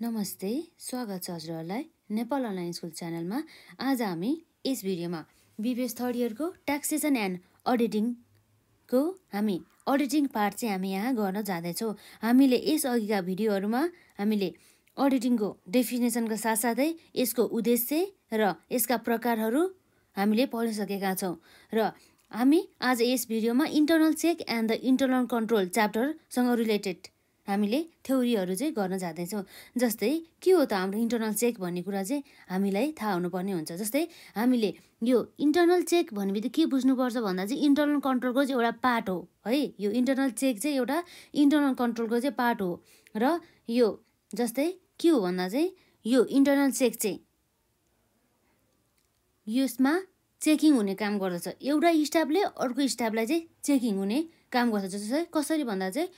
नमस्ते, स्वागत छ हजुरहरूलाई नेपाल अनलाइन स्कुल च्यानलमा। आज हामी यस भिडियोमा बिबिएस थर्ड इयरको ट्याक्सेसन एन्ड अडिटिङको अडिटिङ पार्ट चाहिँ हामी यहाँ गर्न जाँदैछौँ। हामीले यस अघिका भिडियोहरूमा हामीले अडिटिङको डेफिनेसनका साथसाथै यसको उद्देश्य र यसका प्रकारहरू हामीले पढिसकेका छौँ र हामी आज यस भिडियोमा internal check and the internal control च्याप्टरसँग रिलेटेड हामीले थ्योरीहरू चाहिँ गर्न जाँदैछौँ। जस्तै के हो त हाम्रो इन्टर्नल चेक भन्ने कुरा चाहिँ हामीलाई थाहा हुनुपर्ने हुन्छ। जस्तै हामीले यो इन्टर्नल चेक भन्ने बित्तिकै के बुझ्नुपर्छ भन्दा चाहिँ इन्टर्नल कन्ट्रोलको चाहिँ एउटा पार्ट हो है। यो इन्टर्नल चेक चाहिँ एउटा इन्टर्नल कन्ट्रोलको चाहिँ पार्ट हो र यो जस्तै के हो भन्दा चाहिँ यो इन्टर्नल चेक चाहिँ यसमा चेकिङ हुने काम गर्दछ। एउटा स्टाफले अर्को स्टाफलाई चाहिँ चेकिङ हुने काम गर्दछ। जस्तै कसरी भन्दा चाहिँ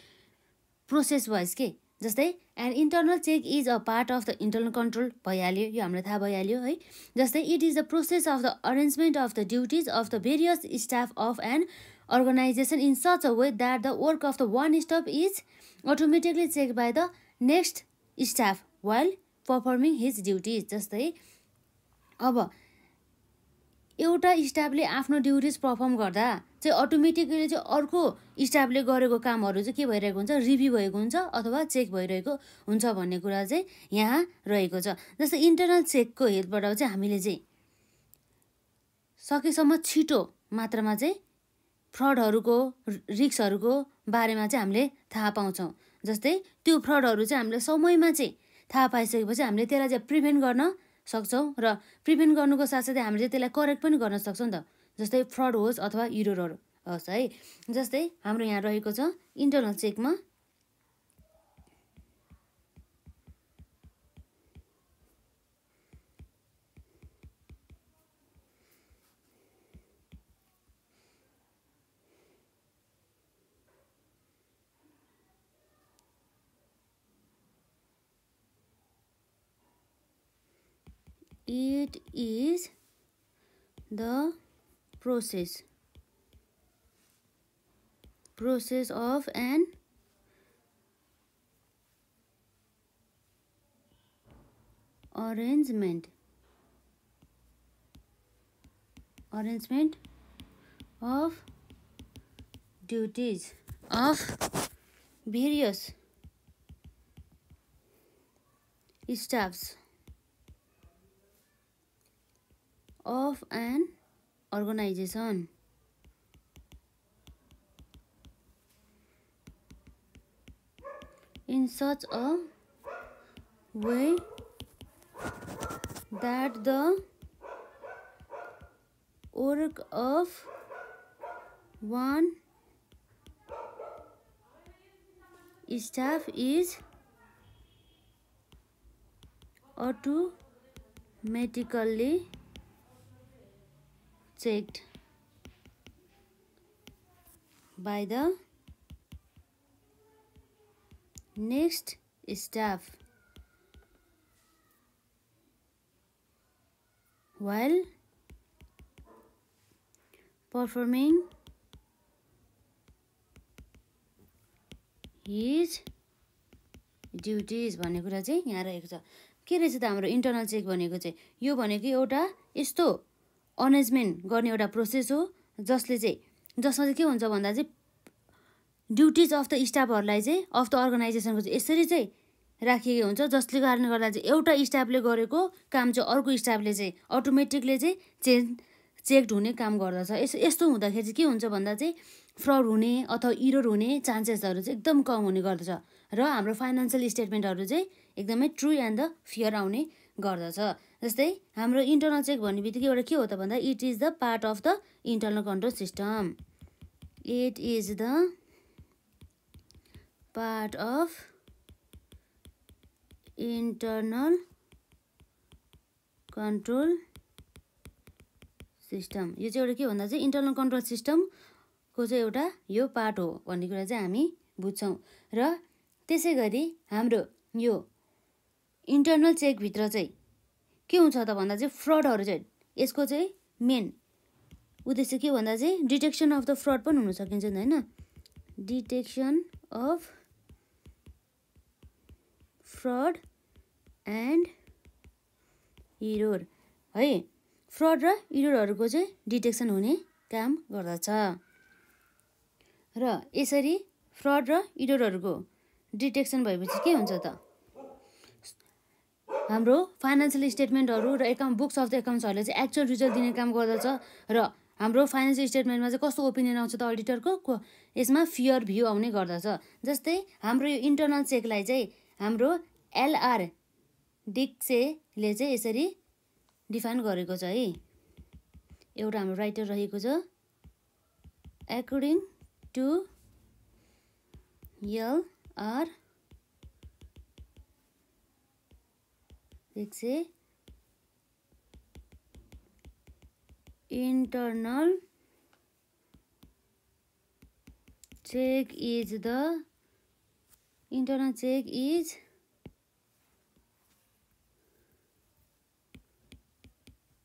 प्रोसेस वाइज के, जस्तै and internal check is a part of the internal control भइहाल्यो, यो हामीलाई थाहा भइहाल्यो है। जस्तै it is the process of the arrangement of the duties of the various staff of an organisation in such a way that the work of the one staff is automatically check by the next staff while performing his duties. जस्तै अब एउटा स्टाफले आफ्नो duties perform गर्दा चाहिँ automatically चाहिँ अर्को स्टाफले गरेको कामहरू चाहिँ के भइरहेको हुन्छ, रिभ्यू भएको हुन्छ अथवा चेक भइरहेको हुन्छ भन्ने कुरा चाहिँ यहाँ रहेको छ। जस्तै इन्टर्नल चेकको हेल्पबाट चाहिँ हामीले चाहिँ सकेसम्म छिटो मात्रामा चाहिँ फ्रडहरूको रिस्कहरूको बारेमा चाहिँ हामीले थाहा पाउँछौँ। जस्तै त्यो फ्रडहरू चाहिँ हामीले समयमा चाहिँ थाहा पाइसकेपछि हामीले त्यसलाई चाहिँ प्रिभेन्ट गर्न सक्छौँ र प्रिभेन्ट गर्नुको साथसाथै हामीले त्यसलाई करेक्ट पनि गर्न सक्छौँ नि त। जस्तै फ्रड होस् अथवा इररहरू होस् है। जस्तै हाम्रो यहाँ रहेको छ इन्टर्नल चेकमा it is the process of an arrangement of duties of various staffs of an organization in such a way that the work of one staff is automatically checked by the next staff while performing his duties भन्ने कुरा चाहिँ यहाँ रहेको छ। के रहेछ त हाम्रो इन्टर्नल चेक भनेको चाहिँ, यो भनेको एउटा यस्तो अरेन्जमेन्ट गर्ने एउटा प्रोसेस हो जसमा चाहिँ के हुन्छ भन्दा चाहिँ ड्युटिज अफ द स्टाफहरूलाई चाहिँ अफ द अर्गनाइजेसनको चाहिँ यसरी चाहिँ राखिएको हुन्छ, जसले कारणले गर्दा चाहिँ एउटा स्टाफले गरेको काम चाहिँ अर्को स्टाफले चाहिँ अटोमेटिकली चाहिँ चेक्ड हुने काम गर्दछ। यस्तो हुँदाखेरि चाहिँ के हुन्छ भन्दा चाहिँ फ्रड हुने अथवा इरर हुने चान्सेसहरू चाहिँ एकदम कम हुने गर्दछ र हाम्रो फाइनेन्सियल स्टेटमेन्टहरू चाहिँ एकदमै ट्रु एन्ड द फेयर आउने गर्दछ। जस्तै हाम्रो इन्टर्नल चेक भन्ने बित्तिकै एउटा के हो त भन्दा it is the part of the internal control system. It is the part of internal control system. यो चाहिँ एउटा के भन्दा चाहिँ इन्टर्नल कन्ट्रोल सिस्टमको चाहिँ एउटा यो पार्ट हो भन्ने कुरा चाहिँ हामी बुझ्छौँ। र त्यसै गरी हाम्रो यो इन्टर्नल चेकभित्र चाहिँ के हुन्छ त भन्दा चाहिँ फ्रडहरू चाहिँ यसको चाहिँ मेन उद्देश्य के भन्दा चाहिँ डिटेक्सन अफ द फ्रड पनि हुन सकिन्छ नि हैन। Detection of fraud and error है। फ्रड र इरोरहरूको चाहिँ डिटेक्सन हुने काम गर्दछ। र यसरी फ्रड र इरोरहरूको डिटेक्सन भएपछि के हुन्छ त हाम्रो फाइनेन्सियल स्टेटमेन्टहरू र बुक्स अफ द एकाउन्ट्सहरूले चाहिँ एक्चुअल रिजल्ट दिने काम गर्दछ। र हाम्रो फाइनेन्सियल स्टेटमेन्टमा चाहिँ कस्तो ओपिनियन आउँछ त अडिटरको यसमा फियर भ्यू आउने गर्दछ। जस्तै हाम्रो यो इन्टरनल चेकलाई चाहिँ हाम्रो एलआर डिक्सेले चाहिँ यसरी डिफाइन गरेको छ है। एउटा हाम्रो राइटर रहेको छ according to LR Dicksee internal check is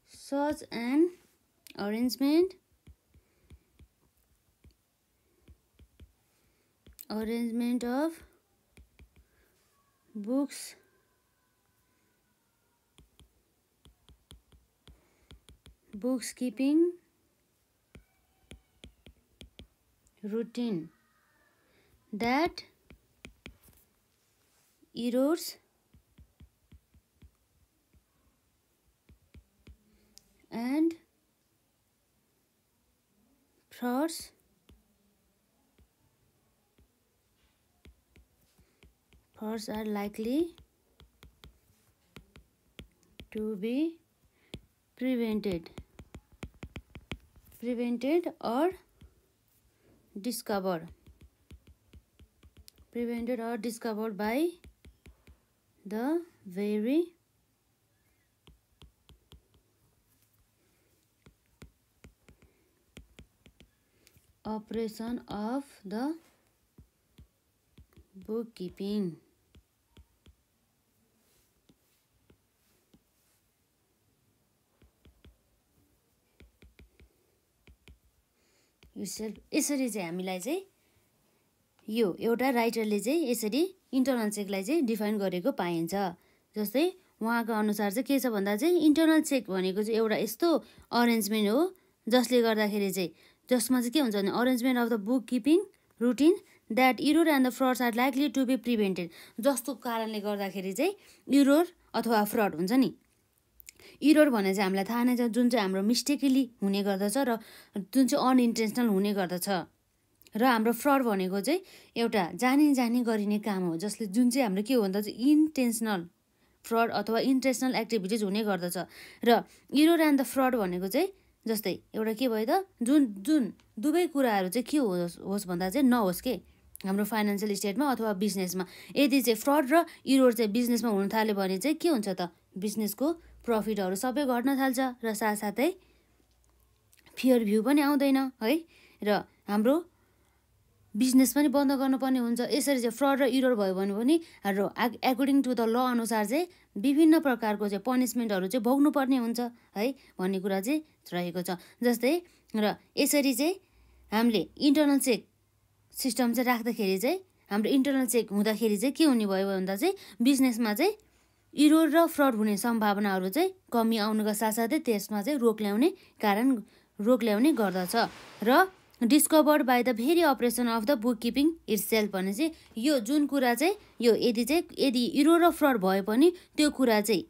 such an arrangement of books bookkeeping routine that errors and frauds are likely to be prevented or discovered by the very operation of the bookkeeping. यसरी चाहिँ हामीलाई चाहिँ यो एउटा राइटरले चाहिँ यसरी internal चेकलाई चाहिँ define गरेको पाइन्छ। जस्तै उहाँको अनुसार चाहिँ के छ भन्दा चाहिँ इन्टरनल चेक भनेको चाहिँ एउटा यस्तो अरेन्जमेन्ट हो जसले गर्दाखेरि चाहिँ जसमा चाहिँ के हुन्छ भने arrangement of the bookkeeping routine that error and the frauds are likely to be prevented. जस्तो कारणले गर्दाखेरि चाहिँ इरोर अथवा फ्रड हुन्छ नि। इरोर भने चाहिँ हामीलाई थाहा नै छ जुन चाहिँ हाम्रो मिस्टेकली हुने गर्दछ र जुन चाहिँ अनइन्टेन्सनल हुने गर्दछ। र हाम्रो फ्रड भनेको चाहिँ एउटा जानी गरिने काम हो जसले जुन चाहिँ हाम्रो के हो भन्दा चाहिँ इन्टेन्सनल फ्रड अथवा इन्टेन्सनल एक्टिभिटिज हुने गर्दछ। र इरोर एन्ड द फ्रड भनेको चाहिँ जस्तै एउटा के भयो त जुन दुवै कुराहरू चाहिँ के होस् भन्दा चाहिँ नहोस् के हाम्रो फाइनेन्सियल स्टेटमा अथवा बिजनेसमा। यदि चाहिँ फ्रड र इरोर चाहिँ बिजनेसमा हुन थाल्यो भने चाहिँ के हुन्छ त बिजनेसको प्रफिटहरू सबै घट्न थाल्छ र साथसाथै फियर भ्यू पनि आउँदैन है र हाम्रो बिजनेस पनि बन्द गर्नुपर्ने हुन्छ। यसरी चाहिँ फ्रड र इरोर भयो भने पनि र एकर्डिङ टु द ल अनुसार चाहिँ विभिन्न प्रकारको चाहिँ पनिसमेन्टहरू चाहिँ भोग्नुपर्ने हुन्छ है भन्ने कुरा चाहिँ रहेको छ। जस्तै र यसरी चाहिँ हामीले इन्टरनल चेक सिस्टम चाहिँ राख्दाखेरि चाहिँ हाम्रो इन्टरनल चेक हुँदाखेरि चाहिँ के हुने भयो भन्दा चाहिँ बिजनेसमा चाहिँ इरोर र फ्रड हुने सम्भावनाहरू चाहिँ कमी आउनुको साथसाथै त्यसमा चाहिँ रोक ल्याउने गर्दछ। र discovered by the very operation of the book keeping itself भने चाहिँ यो जुन कुरा चाहिँ यदि इरोर र फ्रड भए पनि त्यो कुरा चाहिँ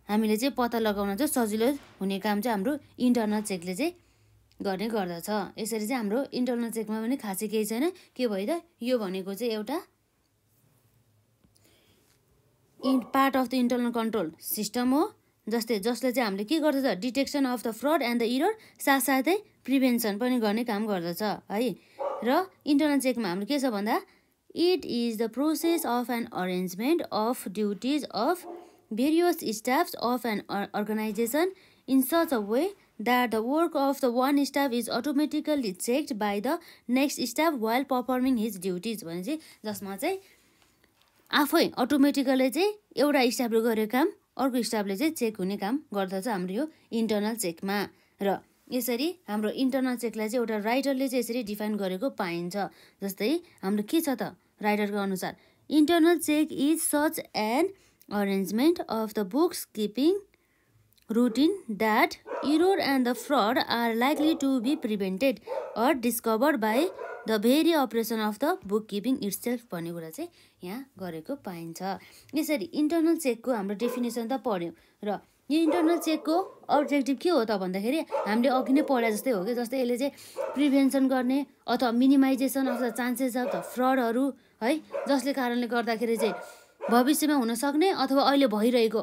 हामीले चाहिँ पत्ता लगाउन चाहिँ सजिलो हुने काम चाहिँ हाम्रो इन्टरनल चेकले चाहिँ गर्ने गर्दछ। यसरी चाहिँ हाम्रो इन्टरनल चेकमा पनि खासै केही छैन। के भयो त यो भनेको चाहिँ एउटा part of the internal control system हो जसले चाहिँ हामीले के गर्दछ detection of the fraud and the error साथसाथै प्रिभेन्सन पनि गर्ने काम गर्दछ है। र इन्टरनल चेकमा हाम्रो के छ भन्दा it is the process of an arrangement of duties of various staffs of an organisation in such a way that the work of the one staff is automatically checked by the next staff while performing his duties भने चाहिँ जसमा चाहिँ आफै automatically चाहिँ एउटा स्टाफले गरेको काम अर्को स्टाफले चाहिँ चेक हुने काम गर्दछ हाम्रो यो इन्टरनल चेकमा। र यसरी हाम्रो इन्टरनल चेकलाई चाहिँ एउटा राइटरले चाहिँ यसरी डिफाइन गरेको पाइन्छ। जस्तै हाम्रो के छ त राइटरको अनुसार internal check is such an arrangement of the books keeping routine that error and the fraud are likely to be prevented or discovered by the very operation of the bookkeeping itself भन्ने कुरा चाहिँ यहाँ गरेको पाइन्छ। यसरी internal चेकको हाम्रो definition त पढ्यौँ र यो इन्टर्नल चेकको अब्जेक्टिभ के हो त भन्दाखेरि हामीले अघि नै पढे जस्तै हो कि जस्तै यसले चाहिँ प्रिभेन्सन गर्ने अथवा minimization of the chances of the फ्रडहरू है जसले कारणले गर्दाखेरि चाहिँ भविष्यमा हुनसक्ने अथवा अहिले भइरहेको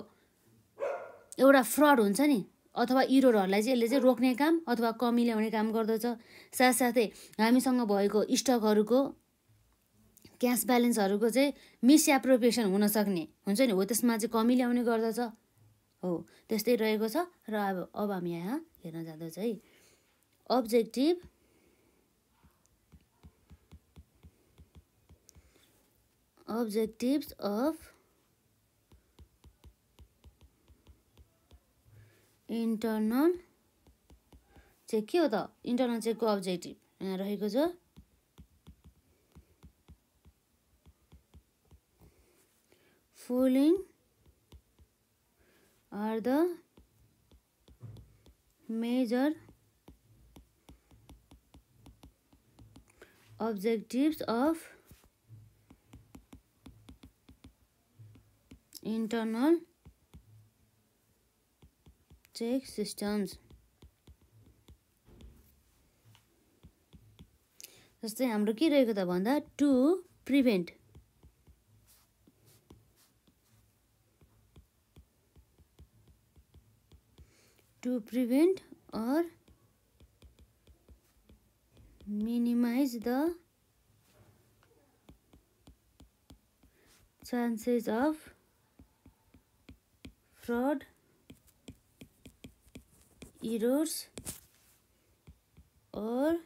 एउटा फ्रड हुन्छ नि अथवा इरोरहरूलाई चाहिँ यसले चाहिँ रोक्ने काम अथवा कमी ल्याउने काम गर्दछ। साथसाथै हामीसँग भएको स्टकहरूको क्यास ब्यालेन्सहरूको चाहिँ मिसएप्रोप्रिएसन हुनसक्ने हुन्छ नि हो त्यसमा चाहिँ कमी ल्याउने गर्दछ हो त्यस्तै रहेको छ। र अब हामी यहाँ हेर्न जाँदैछ है objectives of इन्टर्नल चेक के हो त इन्टर्नल चेकको अब्जेक्टिभ यहाँ रहेको छ following are the major objectives of internal check systems। जस्तै हाम्रो के रहेको त भन्दा to prevent or minimize the chances of fraud, errors or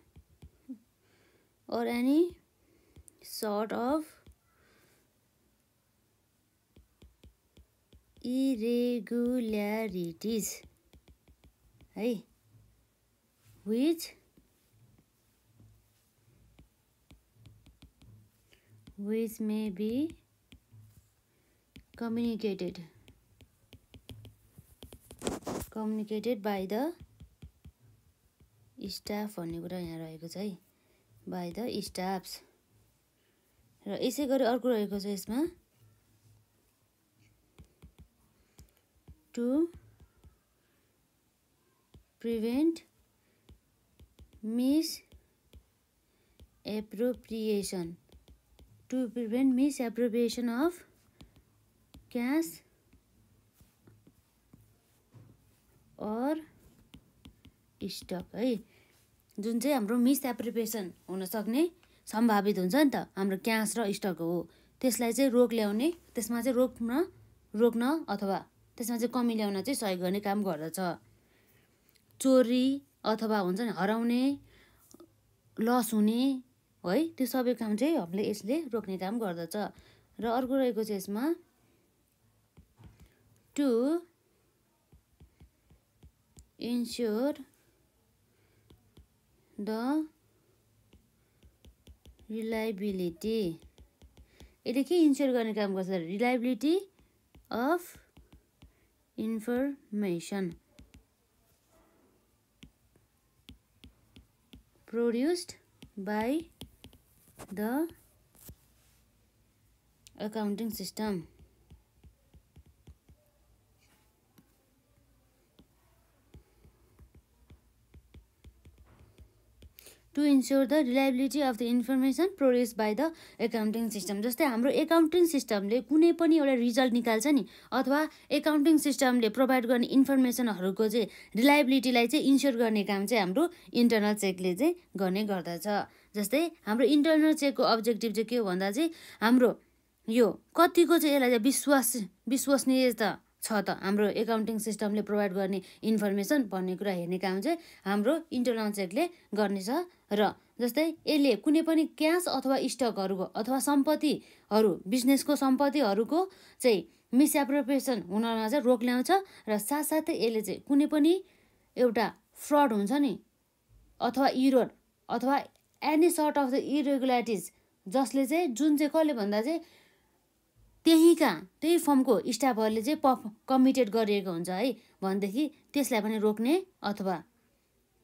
any sort of irregularities है which may be communicated by the staff भन्ने कुरा यहाँ रहेको छ है by the staffs। र यसै गरी अर्को रहेको छ यसमा to prevent misappropriation of cash or stock है जुन चाहिँ हाम्रो मिसएप्रोप्रिएसन हुन सक्ने सम्भावित हुन्छ नि त हाम्रो क्यास र स्टक हो त्यसलाई चाहिँ रोक ल्याउने त्यसमा चाहिँ रोक्न अथवा त्यसमा चाहिँ कमी ल्याउन चाहिँ सहयोग गर्ने काम गर्दछ। चोरी अथवा हुन्छ नि हराउने लस हुने है त्यो सबै काम चाहिँ हामीले यसले रोक्ने काम गर्दछ। र अर्को रहेको छ यसमा टु इन्स्योर द रिलायबिलिटी यसले के इन्स्योर गर्ने काम गर्छ reliability of information produced by the accounting system। to ensure the reliability of the information produced by the accounting system जस्तै हाम्रो एकाउन्टिङ सिस्टमले कुनै पनि एउटा रिजल्ट निकाल्छ नि अथवा एकाउन्टिङ सिस्टमले प्रोभाइड गर्ने इन्फर्मेसनहरूको चाहिँ रिलायबिलिटीलाई चाहिँ इन्स्योर गर्ने काम चाहिँ हाम्रो इन्टर्नल चेकले चाहिँ गर्ने गर्दछ। जस्तै हाम्रो इन्टर्नल चेकको अब्जेक्टिभ चाहिँ के हो भन्दा चाहिँ हाम्रो यो कतिको चाहिँ यसलाई चाहिँ विश्वसनीयता छ त हाम्रो एकाउन्टिङ सिस्टमले प्रोभाइड गर्ने इन्फर्मेसन भन्ने कुरा हेर्ने काम चाहिँ हाम्रो इन्टर्नल चेकले गर्नेछ। र जस्तै यसले कुनै पनि क्यास अथवा स्टकहरूको अथवा सम्पत्तिहरू बिजनेसको सम्पत्तिहरूको चाहिँ मिसएप्रोप्रिएसन हुनमा चाहिँ रोक ल्याउँछ र साथसाथै यसले चाहिँ कुनै पनि एउटा फ्रड हुन्छ नि अथवा इरोर अथवा एनी सर्ट अफ द इरेगुलारिटिज जसले चाहिँ जुन चाहिँ कसले भन्दा चाहिँ त्यही फर्मको स्टाफहरूले चाहिँ कमिटेड गरिएको हुन्छ है भनेदेखि त्यसलाई पनि रोक्ने अथवा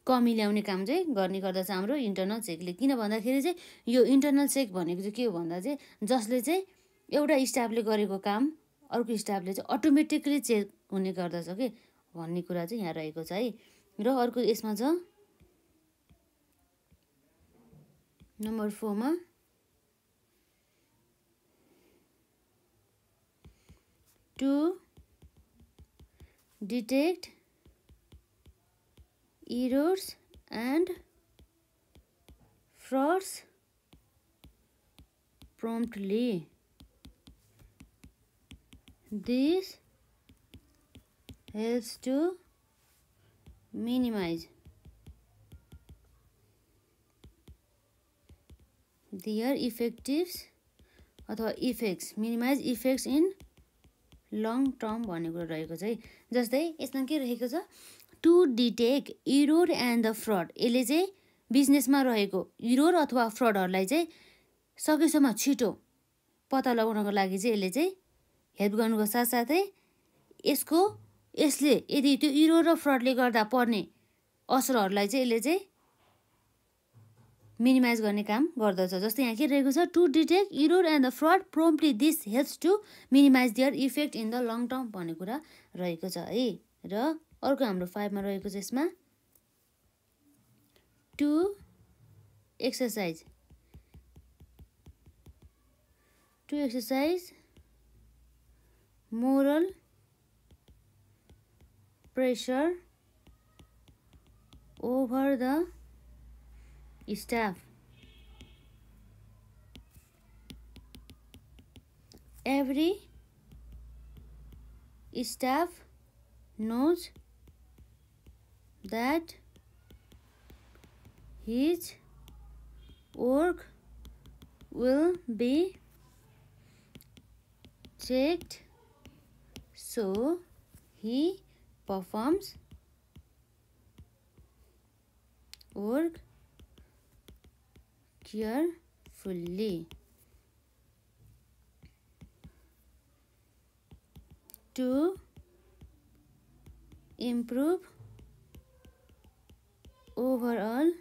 कमी ल्याउने काम चाहिँ गर्ने गर्दछ हाम्रो इन्टरनल चेकले। किन भन्दाखेरि चाहिँ यो इन्टरनल चेक भनेको चाहिँ के हो भन्दा चाहिँ जसले चाहिँ एउटा स्टाफले गरेको काम अर्को स्टाफले चाहिँ अटोमेटिकली चेक हुने गर्दछ के भन्ने कुरा चाहिँ यहाँ रहेको छ है। र अर्को यसमा छ नम्बर 4 मा to detect errors and frauds promptly. This helps to minimize their effects minimize effects in long term भन्ने कुरा रहेको छ है। जस्तै यसमा के रहेको छ to detect error and the fraud. यसले चाहिँ बिजनेसमा रहेको इरोर अथवा फ्रडहरूलाई चाहिँ सकेसम्म छिटो पत्ता लगाउनको लागि चाहिँ यसले चाहिँ हेल्प गर्नुको साथसाथै यसले यदि त्यो इरोर र फ्रडले गर्दा पर्ने असरहरूलाई चाहिँ यसले चाहिँ मिनिमाइज गर्ने काम गर्दछ। जस्तै यहाँ के रहेको छ to detect error and the fraud promptly this helps to minimize their effect in the long term भन्ने कुरा रहेको छ है। र अर्को हाम्रो 5 मा रहेको छ यसमा to exercise moral pressure over the staff. Every staff knows that his work will be checked, so he performs work carefully. To improve overall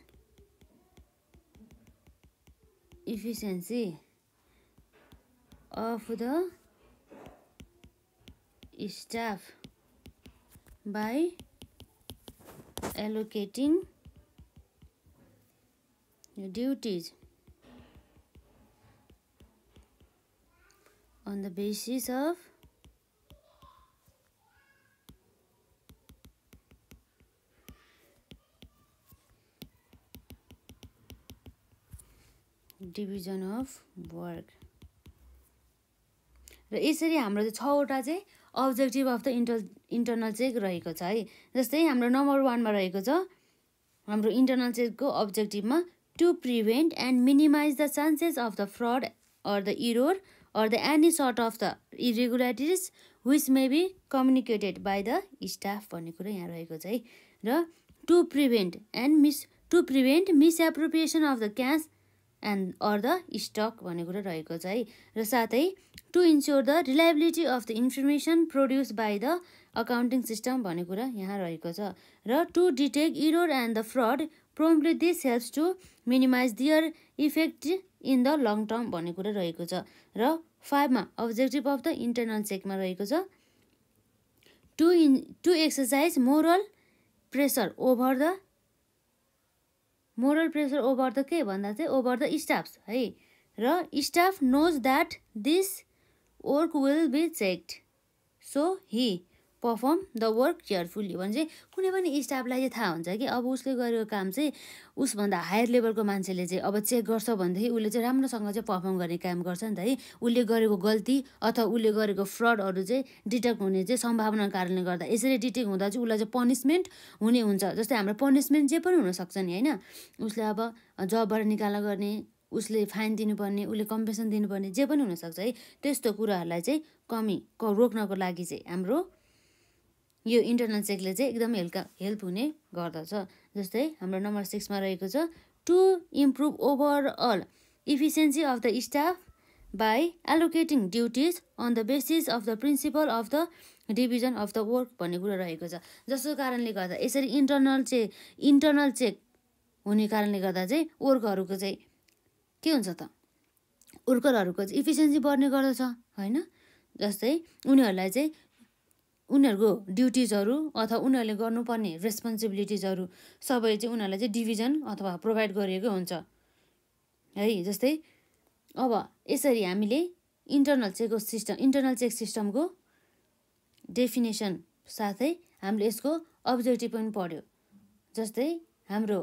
efficiency of the staff by allocating duties on the basis of division of work. र यसरी हाम्रो चाहिँ 6 वटा चाहिँ objective of the internal check रहेको छ है। जस्तै हाम्रो नम्बर 1 मा रहेको छ हाम्रो इन्टरनल चेकको अब्जेक्टिभमा to prevent and minimize the chances of the fraud or the error or the any sort of the irregularities which may be communicated by the staff भन्ने कुरा यहाँ रहेको छ है। र to prevent misappropriation of the cash and or the stock भन्ने कुरा रहेको छ है। र साथै to ensure the reliability of the information produced by the accounting system भन्ने कुरा यहाँ रहेको छ। र to detect error and the fraud promptly this helps to minimize their effect in the long term भन्ने कुरा रहेको छ। र 5 मा objective of the internal check मा रहेको छ to exercise moral pressure over the के भन्दा चाहिँ over the staffs है। र staff knows that this work will be checked, so he perform the work carefully भने चाहिँ कुनै पनि स्टाफलाई चाहिँ थाहा हुन्छ कि अब उसले गरेको काम चाहिँ उसभन्दा हायर लेभलको मान्छेले चाहिँ अब चेक गर्छ भनेदेखि उसले चाहिँ राम्रोसँग चाहिँ पर्फर्म गर्ने काम गर्छ नि त है। उसले गरेको गल्ती अथवा उसले गरेको फ्रडहरू चाहिँ डिटेक्ट हुने चाहिँ सम्भावनाको कारणले गर्दा यसरी डिटेक्ट हुँदा चाहिँ उसलाई चाहिँ पनिसमेन्ट हुने हुन्छ। जस्तै हाम्रो पनिसमेन्ट जे पनि हुनसक्छ नि होइन। उसले अब जबबाट निकाला गर्ने उसले फाइन दिनुपर्ने उसले कम्पेन्सेसन दिनुपर्ने जे पनि हुनसक्छ है। त्यस्तो कुराहरूलाई चाहिँ कमी रोक्नको लागि चाहिँ हाम्रो यो इन्टरनल चेकले चाहिँ एकदम हेल्प हुने गर्दछ। जस्तै हाम्रो नम्बर 6 मा रहेको छ to improve overall efficiency of the staff by allocating duties on the basis of the principle of the division of the work भन्ने कुरा रहेको छ। जसको कारणले गर्दा यसरी इन्टरनल चेक हुने कारणले गर्दा चाहिँ वर्कहरूको चाहिँ के हुन्छ त, वर्करहरूको चाहिँ इफिसियन्सी बढ्ने गर्दछ होइन। जस्तै उनीहरूलाई चाहिँ उनीहरूको ड्युटिजहरू अथवा उनीहरूले गर्नुपर्ने रेस्पोन्सिबिलिटिजहरू सबै चाहिँ उनीहरूलाई चाहिँ डिभिजन अथवा प्रोभाइड गरिएको हुन्छ है। जस्तै अब यसरी हामीले इन्टरनल चेक सिस्टमको डेफिनेसन साथै हामीले यसको अब्जेक्टिभ पनि पढ्यो। जस्तै हाम्रो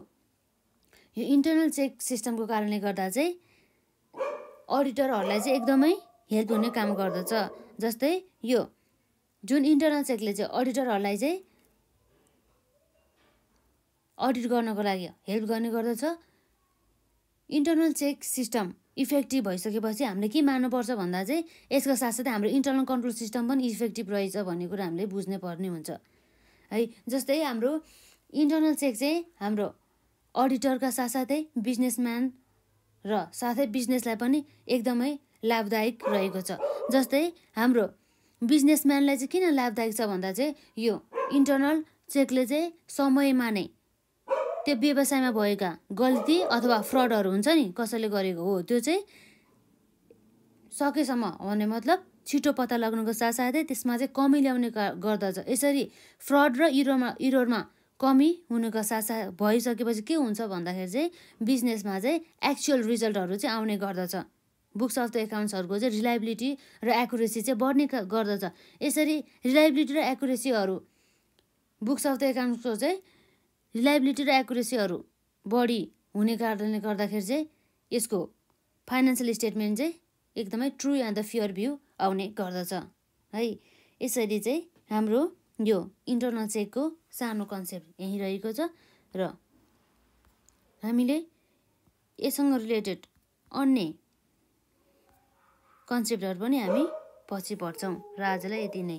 यो इन्टरनल चेक सिस्टमको कारणले गर्दा चाहिँ अडिटरहरूलाई चाहिँ एकदमै हेल्प हुने काम गर्दछ। जस्तै यो जुन इन्टरनल चेकले चाहिँ अडिटरहरूलाई चाहिँ अडिट गर्नको लागि हेल्प गर्ने गर्दछ। इन्टरनल चेक सिस्टम इफेक्टिभ भइसकेपछि हामीले के मान्नुपर्छ भन्दा चाहिँ यसको साथसाथै हाम्रो इन्टरनल कन्ट्रोल सिस्टम पनि इफेक्टिभ रहेछ भन्ने कुरा हामीले बुझ्नै पर्ने हुन्छ है। जस्तै हाम्रो इन्टरनल चेक चाहिँ हाम्रो अडिटरका साथसाथै बिजनेसम्यान र साथै बिजनेसलाई पनि एकदमै लाभदायक रहेको छ। जस्तै हाम्रो बिजनेसम्यानलाई चाहिँ किन लाभदायक छ भन्दा चाहिँ यो इन्टरनल चेकले चाहिँ समयमा नै त्यो व्यवसायमा भएका गल्ती अथवा फ्रडहरू हुन्छ नि कसैले गरेको हो त्यो चाहिँ सकेसम्म भन्ने मतलब छिटो पत्ता लाग्नुको साथसाथै त्यसमा चाहिँ कमी ल्याउने गर्दछ। यसरी फ्रड र इरोरमा कमी हुनुको साथसाथ भइसकेपछि के हुन्छ भन्दाखेरि चाहिँ बिजनेसमा चाहिँ एक्चुअल रिजल्टहरू चाहिँ आउने गर्दछ। बुक्स अफ द एकाउन्ट्सहरूको चाहिँ रिलायबिलिटी र एकुरेसी चाहिँ बढ्ने गर्दछ। यसरी रिलायबिलिटी र एकुरेसीहरू बुक्स अफ द एकाउन्ट्सको चाहिँ रिलायबिलिटी र एकुरेसीहरू बढी हुने कारणले गर्दाखेरि चाहिँ यसको फाइनेन्सियल स्टेटमेन्ट चाहिँ एकदमै true and the fair view आउने गर्दछ है। यसरी चाहिँ हाम्रो यो इन्टरनल चेकको सानो कन्सेप्ट यहीँ रहेको छ र हामीले यससँग रिलेटेड अन्य कन्सेप्टहरू पनि हामी पछि पढ्छौँ र आजलाई यति नै।